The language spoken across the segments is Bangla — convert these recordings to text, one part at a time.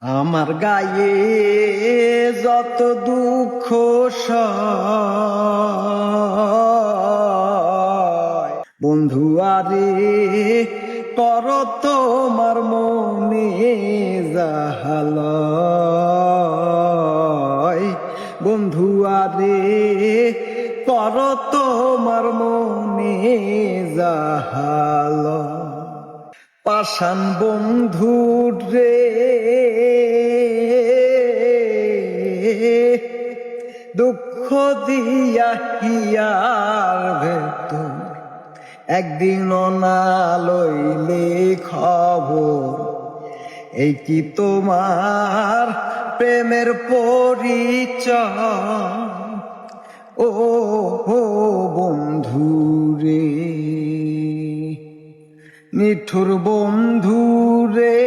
আমার গায়ে যত দুঃখ সয়, বন্ধু আরে কর তোমার মনে জাহালয়। বন্ধু আরে কর তোমার মনে জাহালয়। পাষাণ বন্ধু রে দুঃখ দিয়া হিয়ার ভেতর, একদিন না লইলে খবর। এই কি তোমার প্রেমের পরিচয়? ও বন্ধু রে, নিঠুর বন্ধু রে,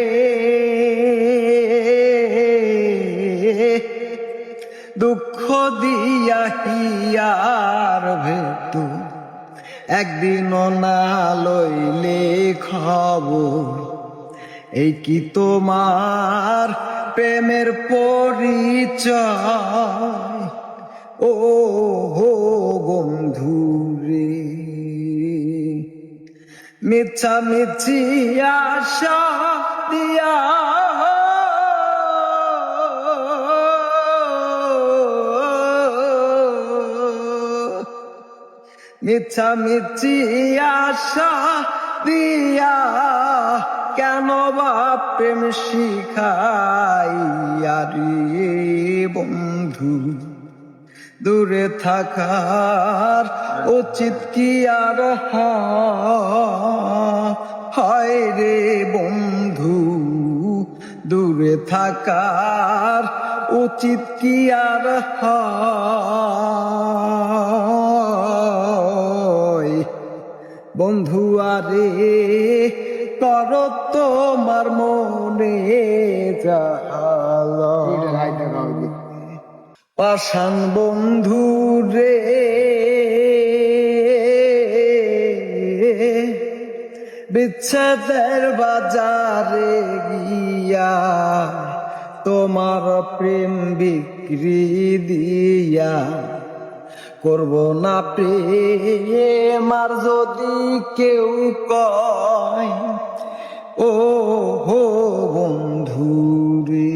দুঃখ দিয়া হিয়ার ভেতর, একদিন না লইলে খবর। এই কি তোমার প্রেমের পরিচয়? ও বন্ধু রে, মিছামিছি আশা দিয়া মিছামিছি আশা দিয়া কেন বা প্রেম শিখাইয়া রে বন্ধু। দূরে থাকার উচিত কি আর হয় রে বন্ধু? দূরে থাকার উচিত কি আর হয়? বন্ধু আরে কর তোমার মনে জাহালয়। পাষাণ বন্ধু রে বিচ্ছেদের বাজারে গিয়া তোমার প্রেম বিক্রি দিয়া করব না প্রেম আর যদি কেউ কয়। ও বন্ধু রে,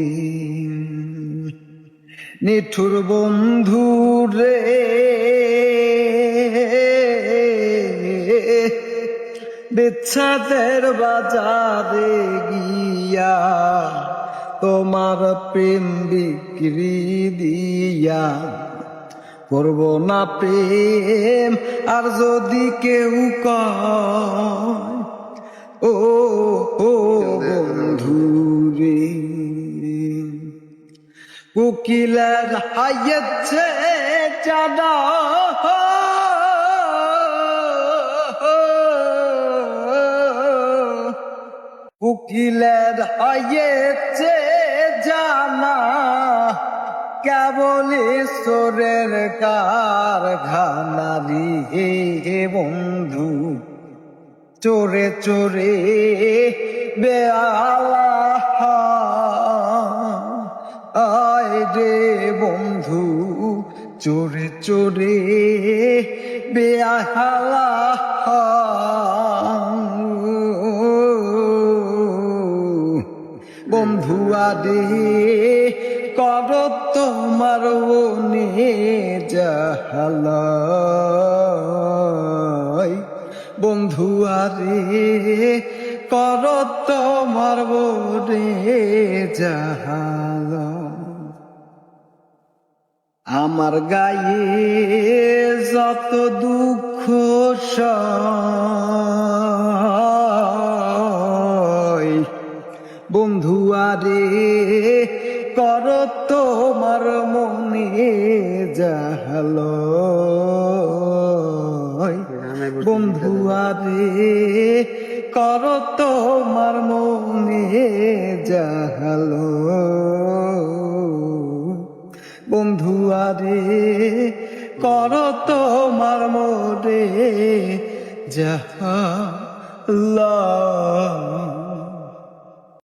নিঠুর বন্ধু রে, বিচ্ছেদের বাজারে গিয়া তোমার প্রেম বিক্রি দিয়া করব না প্রেম আর যদি কেউ কয়। ও বন্ধু রে, কোকিলের হাইয়েছে জানা কোকিলের হাইয়েছে জানা, কেবল ঈশ্বরের কারখানা রে বন্ধু। চোরে চোরে বেআলা আয় রে বন্ধু, চোরে চোরে বেআলা। বন্ধু আরে কর তোমার মনে জাহালয়। বন্ধু আরে কর তোমার মনে জাহালয়। আমার গায়ে যত দুঃখ সয়, বন্ধু আরে কর তোমার মনে জাহালয়। বন্ধু আরে কর তোমার মনে জাহালয়। বন্ধু আরে কর তোমার মনে জাহালয়।